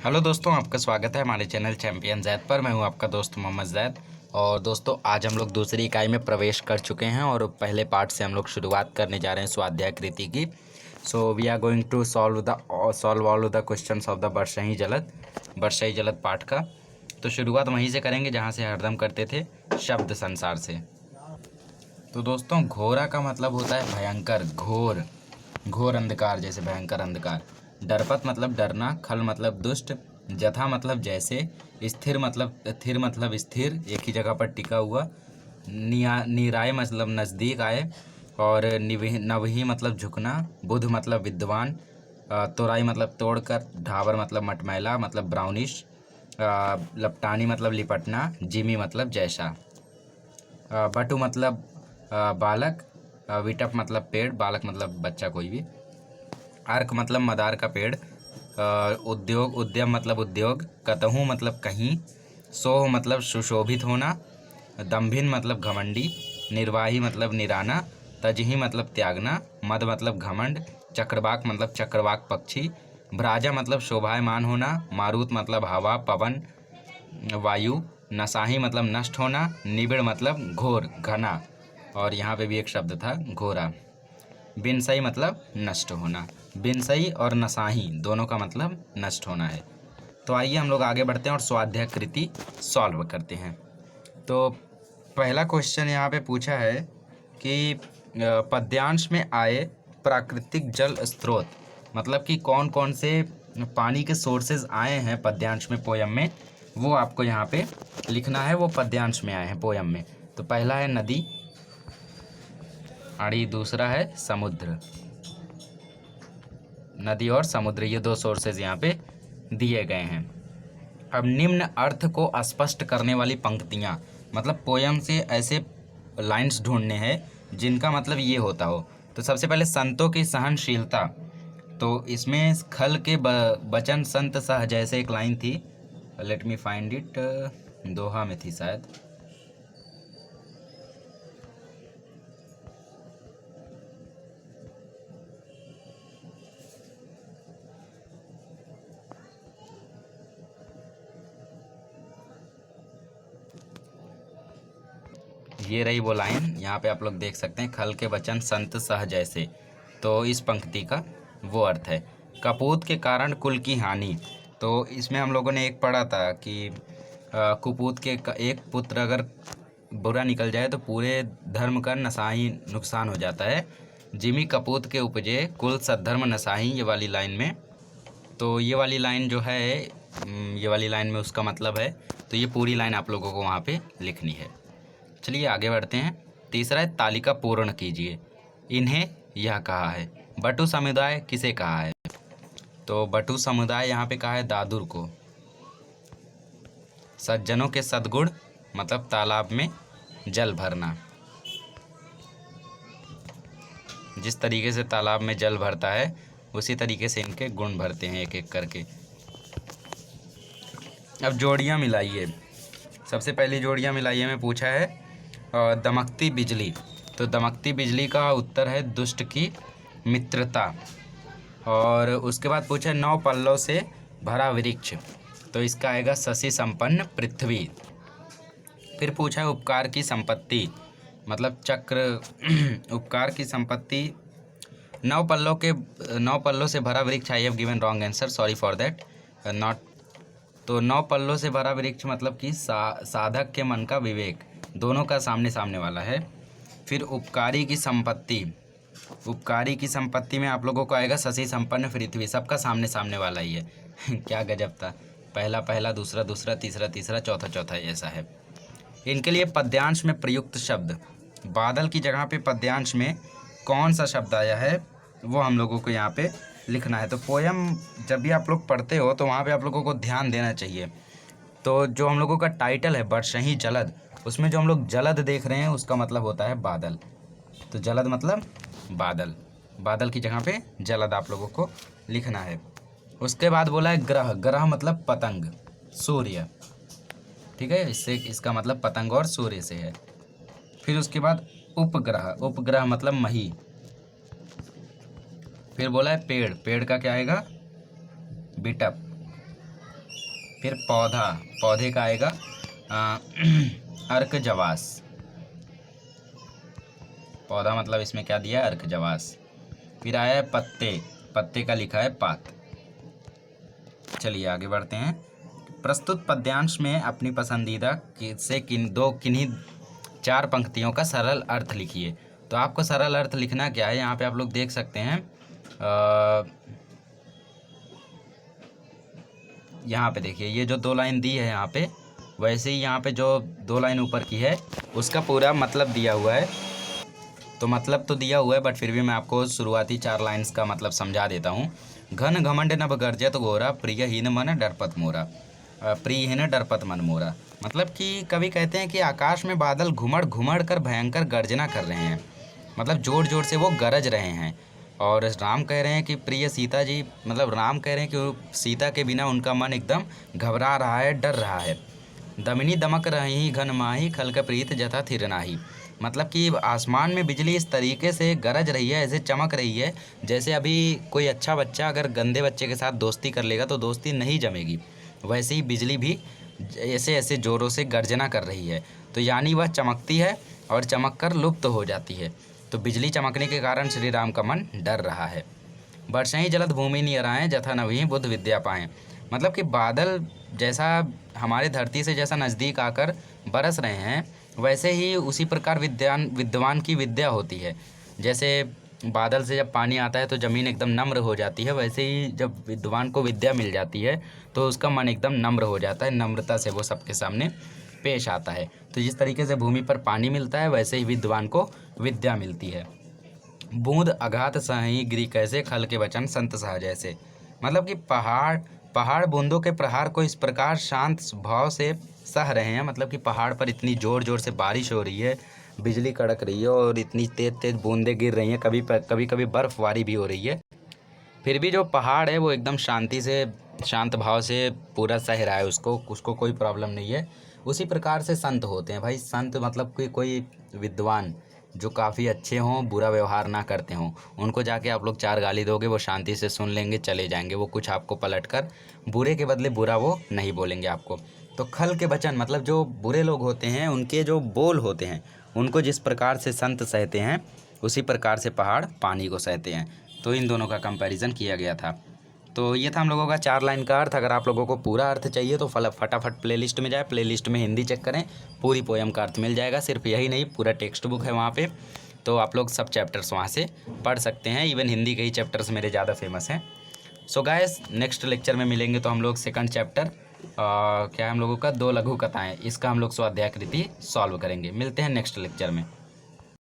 Hello दोस्तों, आपका स्वागत है हमारे चैनल चैंपियन जैद पर। मैं हूं आपका दोस्त मोहम्मद जैद। और दोस्तों, आज हम लोग दूसरी इकाई में प्रवेश कर चुके हैं और पहले पार्ट से हम लोग शुरुआत करने जा रहे हैं स्वाध्याय कृति की। So we are going to solve all the questions of the वर्षई जलद पाठ का। तो शुरुआत वहीं से करेंगे जहाँ से हरदम करते थे, शब्द संसार से। तो दोस्तों, घोरा का मतलब होता है भयंकर, घोर, घोर अंधकार, जैसे भयंकर अंधकार। डरपत मतलब डरना, खल मतलब दुष्ट, जथा मतलब जैसे, स्थिर मतलब स्थिर, एक ही जगह पर टिका हुआ, निराय मतलब नज़दीक आए, और नवही मतलब झुकना, बुध मतलब विद्वान, तोराई मतलब तोड़कर, ढाबर मतलब मटमैला मतलब ब्राउनिश, लपटानी मतलब लिपटना, जिमी मतलब जैसा, बटु मतलब बालक, विटप मतलब पेड़, बालक मतलब बच्चा कोई भी, अर्क मतलब मदार का पेड़, उद्योग उद्यम मतलब उद्योग, कतहु मतलब कहीं, सोह मतलब सुशोभित होना, दम्भिन मतलब घमंडी, निर्वाही मतलब निराना, तजही मतलब त्यागना, मद मतलब घमंड, चक्रवाक मतलब चक्रवाक पक्षी, भ्राजा मतलब शोभायमान होना, मारुत मतलब हवा पवन वायु, नसाही मतलब नष्ट होना, निबिड़ मतलब घोर घना, और यहाँ पे भी एक शब्द था घोरा। बिनसई मतलब नष्ट होना। बिनसई और नसाही दोनों का मतलब नष्ट होना है। तो आइए हम लोग आगे बढ़ते हैं और स्वाध्याय कृति सॉल्व करते हैं। तो पहला क्वेश्चन यहाँ पे पूछा है कि पद्यांश में आए प्राकृतिक जल स्रोत, मतलब कि कौन कौन से पानी के सोर्सेज आए हैं पद्यांश में, पोयम में, वो आपको यहाँ पे लिखना है। वो पद्यांश में आए हैं पोयम में। तो पहला है नदी, और दूसरा है समुद्र। नदी और समुद्र, ये दो सोर्सेज यहाँ पे दिए गए हैं। अब निम्न अर्थ को स्पष्ट करने वाली पंक्तियाँ, मतलब पोयम से ऐसे लाइंस ढूंढने हैं जिनका मतलब ये होता हो। तो सबसे पहले संतों की सहनशीलता, तो इसमें खल के बचन संत सह जैसे एक लाइन थी, लेट मी फाइंड इट, दोहा में थी शायद। ये रही वो लाइन, यहाँ पे आप लोग देख सकते हैं, खल के वचन संत सह जैसे। तो इस पंक्ति का वो अर्थ है। कपूत के कारण कुल की हानि, तो इसमें हम लोगों ने एक पढ़ा था कि कुपूत के एक पुत्र अगर बुरा निकल जाए तो पूरे धर्म का नसाही नुकसान हो जाता है। जिमी कपूत के उपजे कुल सद्धर्म नसाही, ये वाली लाइन में। तो ये वाली लाइन जो है, ये वाली लाइन में उसका मतलब है। तो ये पूरी लाइन आप लोगों को वहाँ पे लिखनी है। चलिए आगे बढ़ते हैं। तीसरा है तालिका पूर्ण कीजिए। इन्हें यह कहा है। बटु समुदाय किसे कहा है? तो बटु समुदाय यहाँ पे कहा है दादुर को। सज्जनों के सद्गुण मतलब तालाब में जल भरना। जिस तरीके से तालाब में जल भरता है उसी तरीके से इनके गुण भरते हैं एक एक करके। अब जोड़ियाँ मिलाइए। सबसे पहली जोड़ियाँ मिलाइए में पूछा है दमकती बिजली। तो दमकती बिजली का उत्तर है दुष्ट की मित्रता। और उसके बाद पूछा है 9 पल्लों से भरा वृक्ष, तो इसका आएगा शशि संपन्न पृथ्वी। फिर पूछा है उपकार की संपत्ति, मतलब चक्र उपकार की संपत्ति। 9 पल्लों से भरा वृक्ष, I have given wrong answer, sorry for that, not. तो 9 पल्लों से भरा वृक्ष मतलब कि साधक के मन का विवेक, दोनों का सामने सामने वाला है। फिर उपकारी की संपत्ति, उपकारी की संपत्ति में आप लोगों को आएगा शशि संपन्न पृथ्वी, सबका सामने सामने वाला ही है क्या गजब था, पहला पहला, दूसरा दूसरा, तीसरा तीसरा, चौथा चौथा, ऐसा है। इनके लिए पद्यांश में प्रयुक्त शब्द, बादल की जगह पे पद्यांश में कौन सा शब्द आया है वो हम लोगों को यहाँ पे लिखना है। तो पोयम जब भी आप लोग पढ़ते हो तो वहाँ पे आप लोगों को ध्यान देना चाहिए। तो जो हम लोगों का टाइटल है वर्षहि जलद, उसमें जो हम लोग जलद देख रहे हैं उसका मतलब होता है बादल। तो जलद मतलब बादल, बादल की जगह पे जलद आप लोगों को लिखना है। उसके बाद बोला है ग्रह, ग्रह मतलब पतंग, सूर्य, ठीक है, इससे इसका मतलब पतंग और सूर्य से है। फिर उसके बाद उपग्रह, उपग्रह मतलब मही। फिर बोला है पेड़, पेड़ का क्या आएगा? बिटप। फिर पौधा, पौधे का आएगा अर्कजवास। पौधा मतलब इसमें क्या दिया है, अर्कजवास। फिर आया है पत्ते, पत्ते का लिखा है पात। चलिए आगे बढ़ते हैं। प्रस्तुत पद्यांश में अपनी पसंदीदा से किन्हीं 4 पंक्तियों का सरल अर्थ लिखिए। तो आपको सरल अर्थ लिखना क्या है, यहाँ पे आप लोग देख सकते हैं। यहाँ पे देखिए, ये जो 2 लाइन दी है यहाँ पे, वैसे ही यहाँ पे जो 2 लाइन ऊपर की है उसका पूरा मतलब दिया हुआ है। तो मतलब तो दिया हुआ है, बट फिर भी मैं आपको शुरुआती 4 लाइन्स का मतलब समझा देता हूँ। घन घमंड नभ गर्जत घोरा, प्रियहीन मन डरपत मोरा। प्रियहीन डरपत मन मोरा, मतलब कि कवि कहते हैं कि आकाश में बादल घुमड़ घुमड़ कर भयंकर गर्जना कर रहे हैं, मतलब ज़ोर ज़ोर से वो गरज रहे हैं। और राम कह रहे हैं कि प्रिय सीता जी, मतलब राम कह रहे हैं कि सीता के बिना उनका मन एकदम घबरा रहा है, डर रहा है। दमिनी दमक रही घन माही, खलक प्रीत जथा थिर नाही। मतलब कि आसमान में बिजली इस तरीके से गरज रही है, ऐसे चमक रही है जैसे अभी कोई अच्छा बच्चा अगर गंदे बच्चे के साथ दोस्ती कर लेगा तो दोस्ती नहीं जमेगी, वैसे ही बिजली भी ऐसे ऐसे ज़ोरों से गर्जना कर रही है। तो यानी वह चमकती है और चमक कर लुप्त हो जाती है। तो बिजली चमकने के कारण श्री राम का मन डर रहा है। वर्षाई जलद भूमि नियराएँ, जथा नभी बुद्ध विद्या पाएँ। मतलब कि बादल जैसा हमारे धरती से जैसा नज़दीक आकर बरस रहे हैं, वैसे ही उसी प्रकार विद्वान की विद्या होती है। जैसे बादल से जब पानी आता है तो ज़मीन एकदम नम्र हो जाती है, वैसे ही जब विद्वान को विद्या मिल जाती है तो उसका मन एकदम नम्र हो जाता है, नम्रता से वो सबके सामने पेश आता है। तो जिस तरीके से भूमि पर पानी मिलता है, वैसे ही विद्वान को विद्या मिलती है। बूंद अघात सही गिरी कैसे, खल के वचन संत सहा जैसे। मतलब कि पहाड़ बूंदों के प्रहार को इस प्रकार शांत भाव से सह रहे हैं। मतलब कि पहाड़ पर इतनी ज़ोर ज़ोर से बारिश हो रही है, बिजली कड़क रही है और इतनी तेज़ तेज़ बूंदें गिर रही हैं, कभी कभी बर्फ़बारी भी हो रही है, फिर भी जो पहाड़ है वो एकदम शांति से, शांत भाव से पूरा सह रहा है, उसको कोई प्रॉब्लम नहीं है। उसी प्रकार से संत होते हैं भाई। संत मतलब कि कोई विद्वान जो काफ़ी अच्छे हों, बुरा व्यवहार ना करते हों, उनको जाके आप लोग 4 गाली दोगे, वो शांति से सुन लेंगे, चले जाएंगे। वो कुछ आपको पलट कर बुरे के बदले बुरा वो नहीं बोलेंगे आपको। तो खल के वचन मतलब जो बुरे लोग होते हैं, उनके जो बोल होते हैं, उनको जिस प्रकार से संत सहते हैं, उसी प्रकार से पहाड़ पानी को सहते हैं। तो इन दोनों का कंपैरिजन किया गया था। तो ये था हम लोगों का 4 लाइन का अर्थ। अगर आप लोगों को पूरा अर्थ चाहिए तो फटाफट प्लेलिस्ट में जाए, प्लेलिस्ट में हिंदी चेक करें, पूरी पोएम का अर्थ मिल जाएगा। सिर्फ यही नहीं, पूरा टेक्स्ट बुक है वहाँ पे, तो आप लोग सब चैप्टर्स वहाँ से पढ़ सकते हैं। इवन हिंदी के ही चैप्टर्स मेरे ज़्यादा फेमस हैं। सो गाइस, नेक्स्ट लेक्चर में मिलेंगे तो हम लोग सेकंड चैप्टर क्या है हम लोगों का, 2 लघु कथाएँ, इसका हम लोग स्वाध्याय कृति सॉल्व करेंगे। मिलते हैं नेक्स्ट लेक्चर में।